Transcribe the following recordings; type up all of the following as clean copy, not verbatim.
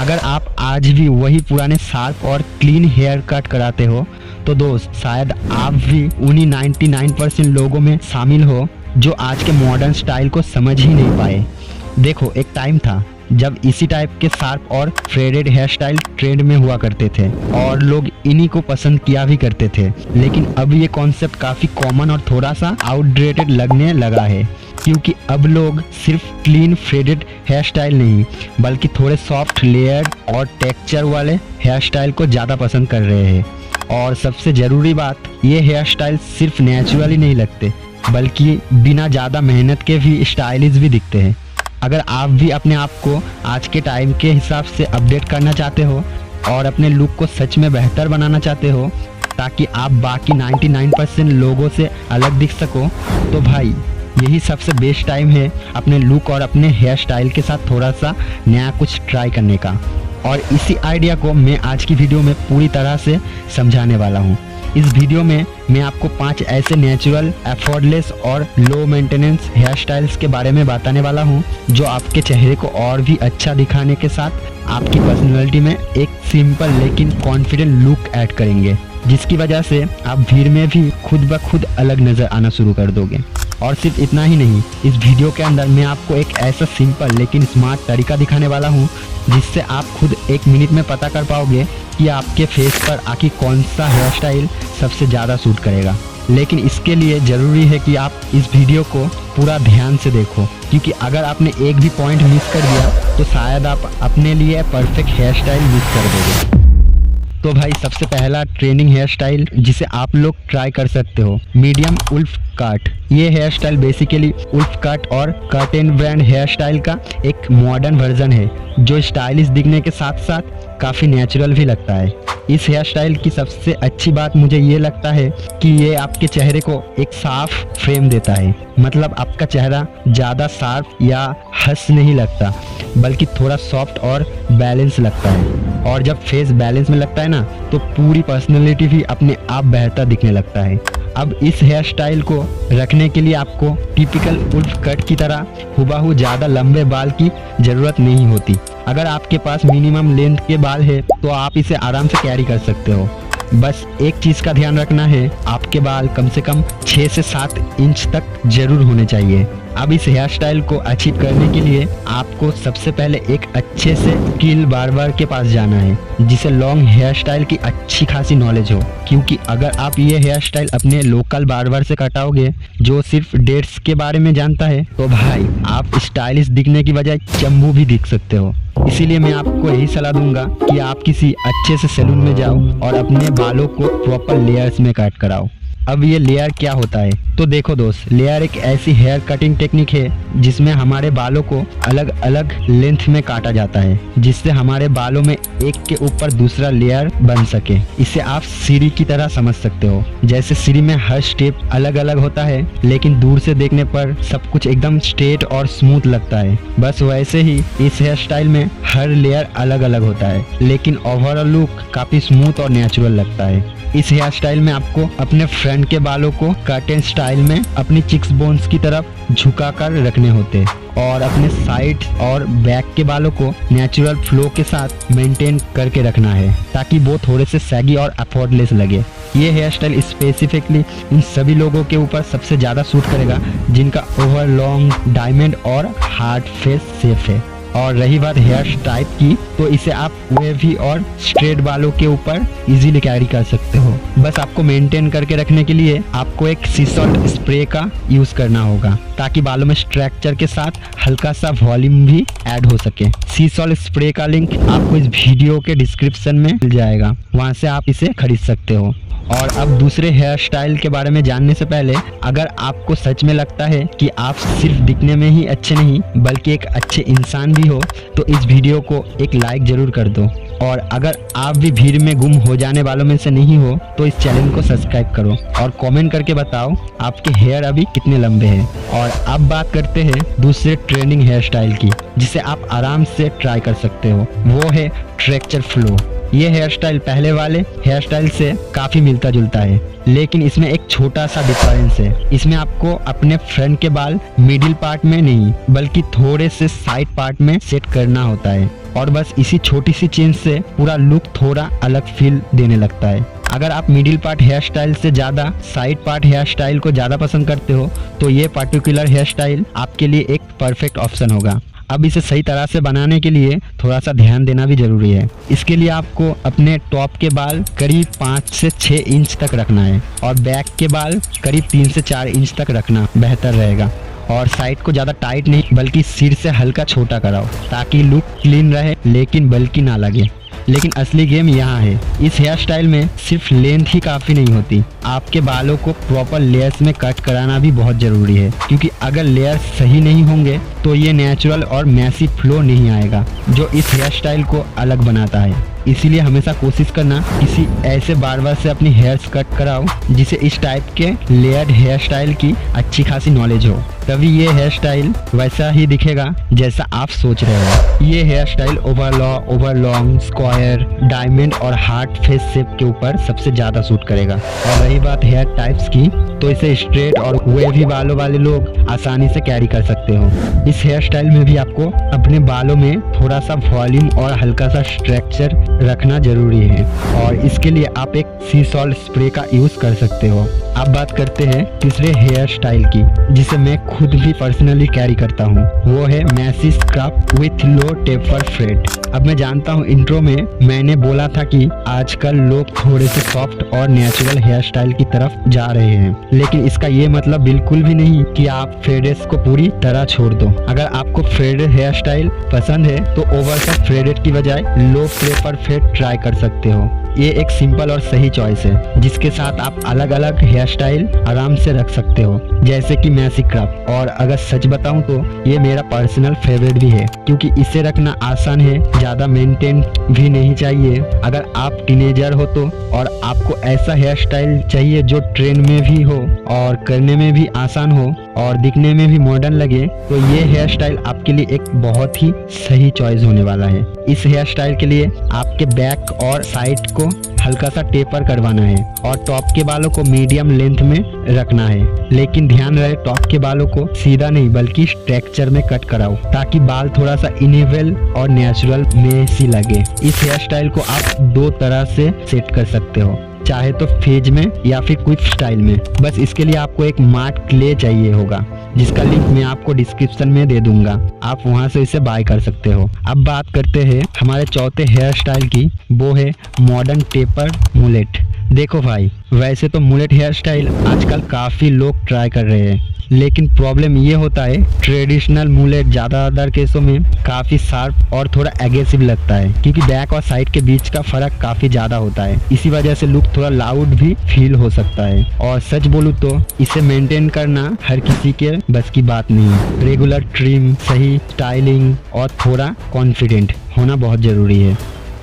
अगर आप आज भी वही पुराने शार्प और क्लीन हेयर कट कराते हो तो दोस्त शायद आप भी उन्हीं 99% लोगों में शामिल हो जो आज के मॉडर्न स्टाइल को समझ ही नहीं पाए। देखो, एक टाइम था जब इसी टाइप के शार्प और फेडेड हेयर स्टाइल ट्रेंड में हुआ करते थे और लोग इन्हीं को पसंद किया भी करते थे। लेकिन अब ये कॉन्सेप्ट काफ़ी कॉमन और थोड़ा सा आउटडेटेड लगने लगा है, क्योंकि अब लोग सिर्फ क्लीन फेडेड हेयर स्टाइल नहीं बल्कि थोड़े सॉफ्ट लेयर और टेक्सचर वाले हेयर स्टाइल को ज़्यादा पसंद कर रहे हैं। और सबसे ज़रूरी बात, ये हेयर स्टाइल सिर्फ नेचुरल ही नहीं लगते बल्कि बिना ज़्यादा मेहनत के भी स्टाइलिश भी दिखते हैं। अगर आप भी अपने आप को आज के टाइम के हिसाब से अपडेट करना चाहते हो और अपने लुक को सच में बेहतर बनाना चाहते हो ताकि आप बाकी 99% लोगों से अलग दिख सको, तो भाई यही सबसे बेस्ट टाइम है अपने लुक और अपने हेयर स्टाइल के साथ थोड़ा सा नया कुछ ट्राई करने का। और इसी आइडिया को मैं आज की वीडियो में पूरी तरह से समझाने वाला हूँ। इस वीडियो में मैं आपको 5 ऐसे नेचुरल, एफर्टलेस और लो मेंटेनेंस हेयर स्टाइल्स के बारे में बताने वाला हूँ जो आपके चेहरे को और भी अच्छा दिखाने के साथ आपकी पर्सनैलिटी में एक सिंपल लेकिन कॉन्फिडेंट लुक ऐड करेंगे, जिसकी वजह से आप भीड़ में भी खुद ब खुद अलग नज़र आना शुरू कर दोगे। और सिर्फ इतना ही नहीं, इस वीडियो के अंदर मैं आपको एक ऐसा सिंपल लेकिन स्मार्ट तरीका दिखाने वाला हूँ जिससे आप खुद 1 मिनट में पता कर पाओगे कि आपके फेस पर आखिर कौन सा हेयर स्टाइल सबसे ज़्यादा सूट करेगा। लेकिन इसके लिए ज़रूरी है कि आप इस वीडियो को पूरा ध्यान से देखो, क्योंकि अगर आपने एक भी पॉइंट मिस कर दिया तो शायद आप अपने लिए परफेक्ट हेयर स्टाइल मिस कर दोगे। तो भाई, सबसे पहला ट्रेंडिंग हेयर स्टाइल जिसे आप लोग ट्राई कर सकते हो, मीडियम उल्फ कट। ये hairstyle basically wolf cut और cut and brand hairstyle का एक मॉडर्न वर्जन है जो स्टाइलिश दिखने के साथ साथ काफ़ी नेचुरल भी लगता है। इस हेयर स्टाइल की सबसे अच्छी बात मुझे ये लगता है कि ये आपके चेहरे को एक साफ फ्रेम देता है। मतलब आपका चेहरा ज़्यादा शार्प या हंस नहीं लगता बल्कि थोड़ा सॉफ्ट और बैलेंस लगता है। और जब फेस बैलेंस में लगता है ना, तो पूरी पर्सनैलिटी भी अपने आप बेहतर दिखने लगता है। अब इस हेयर स्टाइल को रखने के लिए आपको टिपिकल उल्फ कट की तरह हुबहू ज़्यादा लंबे बाल की ज़रूरत नहीं होती। अगर आपके पास मिनिमम लेंथ के बाल है तो आप इसे आराम से कैरी कर सकते हो। बस एक चीज़ का ध्यान रखना है, आपके बाल कम से कम 6 से 7 इंच तक जरूर होने चाहिए। अब इस हेयर स्टाइल को अचीव करने के लिए आपको सबसे पहले एक अच्छे से स्किल्ड बार्बर के पास जाना है जिसे लॉन्ग हेयर स्टाइल की अच्छी खासी नॉलेज हो, क्योंकि अगर आप ये हेयर स्टाइल अपने लोकल बार्बर से कटाओगे जो सिर्फ डेट्स के बारे में जानता है, तो भाई आप स्टाइलिश दिखने की बजाय चंबू भी दिख सकते हो। इसीलिए मैं आपको यही सलाह दूंगा कि आप किसी अच्छे से सैलून में जाओ और अपने बालों को प्रॉपर लेयर्स में कट कराओ। अब ये लेयर क्या होता है? तो देखो दोस्त, लेयर एक ऐसी हेयर कटिंग टेक्निक है जिसमें हमारे बालों को अलग अलग लेंथ में काटा जाता है, जिससे हमारे बालों में एक के ऊपर दूसरा लेयर बन सके। इसे आप सीढ़ी की तरह समझ सकते हो। जैसे सीढ़ी में हर स्टेप अलग अलग होता है, लेकिन दूर से देखने पर सब कुछ एकदम स्ट्रेट और स्मूथ लगता है। बस वैसे ही इस हेयर स्टाइल में हर लेयर अलग अलग होता है, लेकिन ओवरऑल लुक काफी स्मूथ और नेचुरल लगता है। इस हेयर स्टाइल में आपको अपने फ्रंट के बालों को कर्टेन स्टाइल में अपनी चिक्स बोन्स की तरफ झुकाकर रखने होते हैं और अपने साइड और बैक के बालों को नेचुरल फ्लो के साथ मेंटेन करके रखना है ताकि वो थोड़े से सैगी और एफर्टलेस लगे। ये हेयर स्टाइल स्पेसिफिकली उन सभी लोगों के ऊपर सबसे ज़्यादा सूट करेगा जिनका ओवर लॉन्ग, डायमंड और हार्ड फेस शेप है। और रही बात हेयर टाइप की, तो इसे आप वेवी और स्ट्रेट बालों के ऊपर इजीली कैरी कर सकते हो। बस आपको मेंटेन करके रखने के लिए आपको एक सी सॉल्ट स्प्रे का यूज करना होगा ताकि बालों में स्ट्रक्चर के साथ हल्का सा वॉल्यूम भी ऐड हो सके। सी सॉल्ट स्प्रे का लिंक आपको इस वीडियो के डिस्क्रिप्शन में मिल जाएगा, वहां से आप इसे खरीद सकते हो। और अब दूसरे हेयर स्टाइल के बारे में जानने से पहले, अगर आपको सच में लगता है कि आप सिर्फ दिखने में ही अच्छे नहीं बल्कि एक अच्छे इंसान भी हो, तो इस वीडियो को एक लाइक जरूर कर दो। और अगर आप भी भीड़ में गुम हो जाने वालों में से नहीं हो तो इस चैनल को सब्सक्राइब करो और कमेंट करके बताओ आपके हेयर अभी कितने लंबे हैं। और अब बात करते हैं दूसरे ट्रेंडिंग हेयर स्टाइल की जिसे आप आराम से ट्राई कर सकते हो, वो है ट्रेक्चर फ्लो। ये हेयर स्टाइल पहले वाले हेयर स्टाइल से काफी मिलता जुलता है, लेकिन इसमें एक छोटा सा डिफरेंस है। इसमें आपको अपने फ्रंट के बाल मिडिल पार्ट में नहीं बल्कि थोड़े से साइड पार्ट में सेट करना होता है। और बस इसी छोटी सी चेंज से पूरा लुक थोड़ा अलग फील देने लगता है। अगर आप मिडिल पार्ट हेयर स्टाइल से ज़्यादा साइड पार्ट हेयर स्टाइल को ज़्यादा पसंद करते हो तो ये पर्टिकुलर हेयर स्टाइल आपके लिए एक परफेक्ट ऑप्शन होगा। अब इसे सही तरह से बनाने के लिए थोड़ा सा ध्यान देना भी जरूरी है। इसके लिए आपको अपने टॉप के बाल करीब 5 से 6 इंच तक रखना है और बैक के बाल करीब 3 से 4 इंच तक रखना बेहतर रहेगा। और साइड को ज़्यादा टाइट नहीं बल्कि सिर से हल्का छोटा कराओ ताकि लुक क्लीन रहे लेकिन बल्कि ना लगे। लेकिन असली गेम यहाँ है, इस हेयर स्टाइल में सिर्फ लेंथ ही काफ़ी नहीं होती, आपके बालों को प्रॉपर लेयर्स में कट कराना भी बहुत ज़रूरी है, क्योंकि अगर लेयर्स सही नहीं होंगे तो ये नेचुरल और मैसी फ्लो नहीं आएगा जो इस हेयर स्टाइल को अलग बनाता है। इसीलिए हमेशा कोशिश करना किसी ऐसे बार्बर से अपनी हेयर्स कट कराओ जिसे इस टाइप के लेयर्ड हेयर स्टाइल की अच्छी खासी नॉलेज हो, तभी ये हेयर स्टाइल वैसा ही दिखेगा जैसा आप सोच रहे हो। ये हेयर स्टाइल ओवरलॉन्ग, स्क्वायर, डायमंड और हार्ट फेस शेप के ऊपर सबसे ज़्यादा सूट करेगा। और रही बात हेयर टाइप्स की, तो इसे स्ट्रेट और वेवी बालों वाले लोग आसानी से कैरी कर सकते हो। इस हेयर स्टाइल में भी आपको अपने बालों में थोड़ा सा वॉल्यूम और हल्का सा स्ट्रक्चर रखना जरूरी है और इसके लिए आप एक सी सॉल्ट स्प्रे का यूज कर सकते हो। अब बात करते हैं तीसरे हेयर स्टाइल की जिसे मैं खुद भी पर्सनली कैरी करता हूँ, वो है messy scrub with low taper fade. अब मैं जानता हूँ इंट्रो में मैंने बोला था कि आजकल लोग थोड़े से सॉफ्ट और नेचुरल हेयर स्टाइल की तरफ जा रहे हैं, लेकिन इसका ये मतलब बिल्कुल भी नहीं कि आप फेडेड्स को पूरी तरह छोड़ दो। अगर आपको फेडेड हेयर स्टाइल पसंद है तो ओवर कट फेडेड की बजाय लो टेपर फ्रेड ट्राई कर सकते हो। ये एक सिंपल और सही चॉइस है जिसके साथ आप अलग अलग हेयर स्टाइल आराम से रख सकते हो, जैसे कि मैसी क्रब। और अगर सच बताऊं तो ये मेरा पर्सनल फेवरेट भी है क्योंकि इसे रखना आसान है, ज्यादा मेंटेन भी नहीं चाहिए। अगर आप टीनेजर हो तो और आपको ऐसा हेयर स्टाइल चाहिए जो ट्रेंड में भी हो और करने में भी आसान हो और दिखने में भी मॉडर्न लगे, तो ये हेयर स्टाइल आपके लिए एक बहुत ही सही चॉइस होने वाला है। इस हेयर स्टाइल के लिए आपके बैक और साइड को हल्का सा टेपर करवाना है और टॉप के बालों को मीडियम लेंथ में रखना है, लेकिन ध्यान रहे टॉप के बालों को सीधा नहीं बल्कि स्ट्रक्चर में कट कराओ ताकि बाल थोड़ा सा इनेबल और नेचुरल में सी लगे। इस हेयर स्टाइल को आप 2 तरह से सेट कर सकते हो, चाहे तो फेज में या फिर क्विक स्टाइल में। बस इसके लिए आपको एक मैट क्ले चाहिए होगा जिसका लिंक मैं आपको डिस्क्रिप्शन में दे दूंगा, आप वहां से इसे बाय कर सकते हो। अब बात करते हैं हमारे चौथे हेयर स्टाइल की, वो है मॉडर्न टेपर मुलेट। देखो भाई, वैसे तो मुलेट हेयर स्टाइल आजकल काफी लोग ट्राई कर रहे हैं, लेकिन प्रॉब्लम ये होता है ट्रेडिशनल मुलेट ज्यादातर केसों में काफी शार्प और थोड़ा एग्रेसिव लगता है क्योंकि बैक और साइड के बीच का फर्क काफी ज्यादा होता है। इसी वजह से लुक थोड़ा लाउड भी फील हो सकता है और सच बोलूं तो इसे मेंटेन करना हर किसी के बस की बात नहीं है। रेगुलर ट्रिम, सही स्टाइलिंग और थोड़ा कॉन्फिडेंट होना बहुत जरूरी है।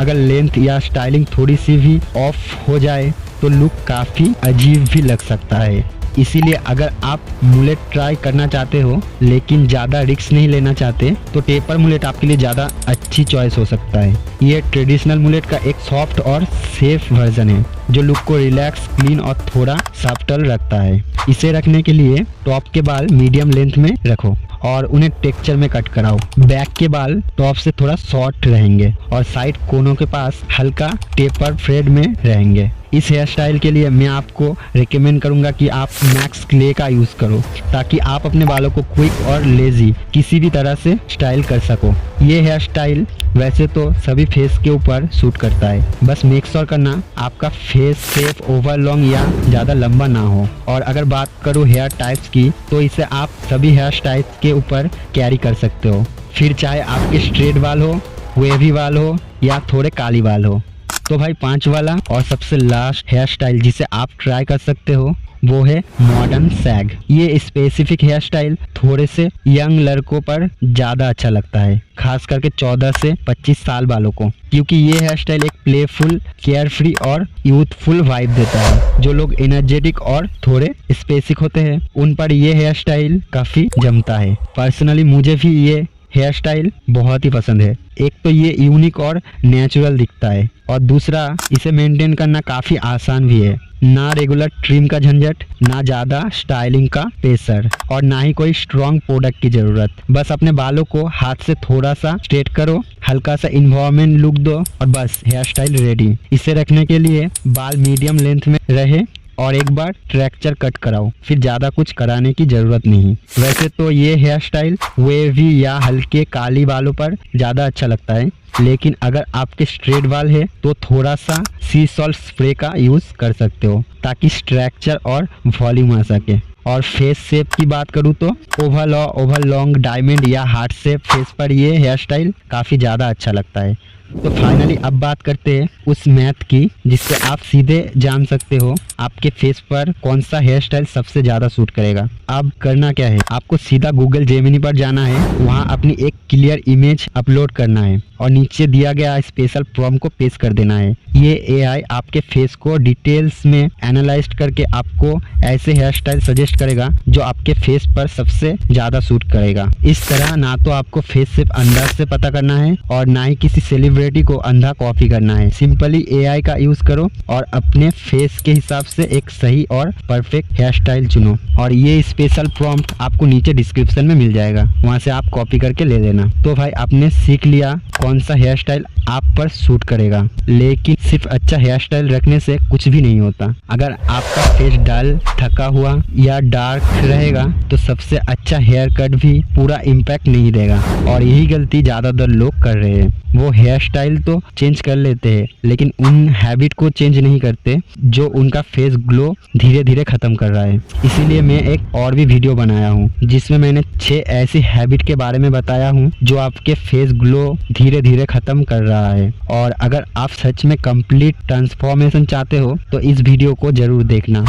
अगर लेंथ या स्टाइलिंग थोड़ी सी भी ऑफ हो जाए तो लुक काफी अजीब भी लग सकता है। इसीलिए अगर आप मुलेट ट्राई करना चाहते हो लेकिन ज़्यादा रिस्क नहीं लेना चाहते तो टेपर मुलेट आपके लिए ज़्यादा अच्छी चॉइस हो सकता है। ये ट्रेडिशनल मुलेट का एक सॉफ्ट और सेफ वर्जन है जो लुक को रिलैक्स, क्लीन और थोड़ा सॉफ्टल रखता है। इसे रखने के लिए टॉप के बाल मीडियम लेंथ में रखो और उन्हें टेक्सचर में कट कराओ। बैक के बाल टॉप से थोड़ा शॉर्ट रहेंगे और साइड कोनों के पास हल्का टेपर फ्रेड में रहेंगे। इस हेयर स्टाइल के लिए मैं आपको रिकमेंड करूंगा कि आप मैक्स क्ले का यूज करो ताकि आप अपने बालों को क्विक और लेजी किसी भी तरह से स्टाइल कर सको। ये हेयर स्टाइल वैसे तो सभी फेस के ऊपर सूट करता है, बस मेक श्योर करना आपका फेस शेप ओवर लॉन्ग या ज्यादा लंबा ना हो। और अगर बात करूँ हेयर टाइप्स की तो इसे आप सभी हेयर स्टाइल्स के ऊपर कैरी कर सकते हो, फिर चाहे आपके स्ट्रेट बाल हो, वेवी बाल हो या थोड़े काली बाल हो। तो भाई 5 वाला और सबसे लास्ट हेयर स्टाइल जिसे आप ट्राई कर सकते हो वो है मॉडर्न सैग। ये स्पेसिफिक हेयर स्टाइल थोड़े से यंग लड़कों पर ज्यादा अच्छा लगता है, खास करके 14 से 25 साल वालों को, क्योंकि ये हेयर स्टाइल एक प्लेफुल, केयर फ्री और यूथफुल वाइब देता है। जो लोग एनर्जेटिक और थोड़े स्पेसिक होते हैं उन पर ये हेयर स्टाइल काफी जमता है। पर्सनली मुझे भी ये हेयर स्टाइल बहुत ही पसंद है। एक तो ये यूनिक और नेचुरल दिखता है और दूसरा इसे मेंटेन करना काफ़ी आसान भी है। ना रेगुलर ट्रिम का झंझट, ना ज़्यादा स्टाइलिंग का प्रेशर और ना ही कोई स्ट्रॉन्ग प्रोडक्ट की ज़रूरत। बस अपने बालों को हाथ से थोड़ा सा स्ट्रेट करो, हल्का सा इन्वायरमेंट लुक दो और बस हेयर स्टाइल रेडी। इसे रखने के लिए बाल मीडियम लेंथ में रहे और एक बार स्ट्रक्चर कट कराओ, फिर ज़्यादा कुछ कराने की ज़रूरत नहीं। वैसे तो ये हेयर स्टाइल वेवी या हल्के काली बालों पर ज़्यादा अच्छा लगता है, लेकिन अगर आपके स्ट्रेट बाल है तो थोड़ा सा सी सॉल्ट स्प्रे का यूज़ कर सकते हो ताकि स्ट्रक्चर और वॉल्यूम आ सके। और फेस शेप की बात करूँ तो ओवल लॉन्ग, डायमंड या हार्ट शेप फेस पर ये हेयर स्टाइल काफ़ी ज़्यादा अच्छा लगता है। तो फाइनली अब बात करते हैं उस मैथ की जिससे आप सीधे जान सकते हो आपके फेस पर कौन सा हेयर स्टाइल सबसे ज़्यादा सूट करेगा। अब करना क्या है, आपको सीधा गूगल जेमिनी पर जाना है, वहाँ अपनी एक क्लियर इमेज अपलोड करना है और नीचे दिया गया स्पेशल प्रॉम्प्ट को पेस्ट कर देना है। ये एआई आपके फेस को डिटेल्स में एनालाइज करके आपको ऐसे हेयर स्टाइल सजेस्ट करेगा जो आपके फेस पर सबसे ज़्यादा सूट करेगा। इस तरह ना तो आपको फेस शेप अंदाज से पता करना है और ना ही किसी सेलिब्रिटी को अंधा कॉपी करना है। सिंपली एआई का यूज करो और अपने फेस के हिसाब से एक सही और परफेक्ट हेयर स्टाइल चुनो। और ये स्पेशल प्रॉम्प्ट आपको नीचे डिस्क्रिप्शन में मिल जाएगा, वहाँ से आप कॉपी करके ले लेना। तो भाई आपने सीख लिया कौन सा हेयर स्टाइल आप पर सूट करेगा, लेकिन सिर्फ अच्छा हेयर स्टाइल रखने से कुछ भी नहीं होता। अगर आपका फेस डल, थका हुआ या डार्क रहेगा तो सबसे अच्छा हेयर कट भी पूरा इम्पैक्ट नहीं देगा। और यही गलती ज़्यादातर लोग कर रहे हैं, वो हेयर स्टाइल तो चेंज कर लेते हैं लेकिन उन हैबिट को चेंज नहीं करते जो उनका फेस ग्लो धीरे धीरे खत्म कर रहा है। इसीलिए मैं एक और भी वीडियो बनाया हूँ जिसमें मैंने 6 ऐसी हैबिट के बारे में बताया हूँ जो आपके फेस ग्लो धीरे धीरे खत्म कर रहा है। और अगर आप सच में कंप्लीट ट्रांसफॉर्मेशन चाहते हो तो इस वीडियो को जरूर देखना।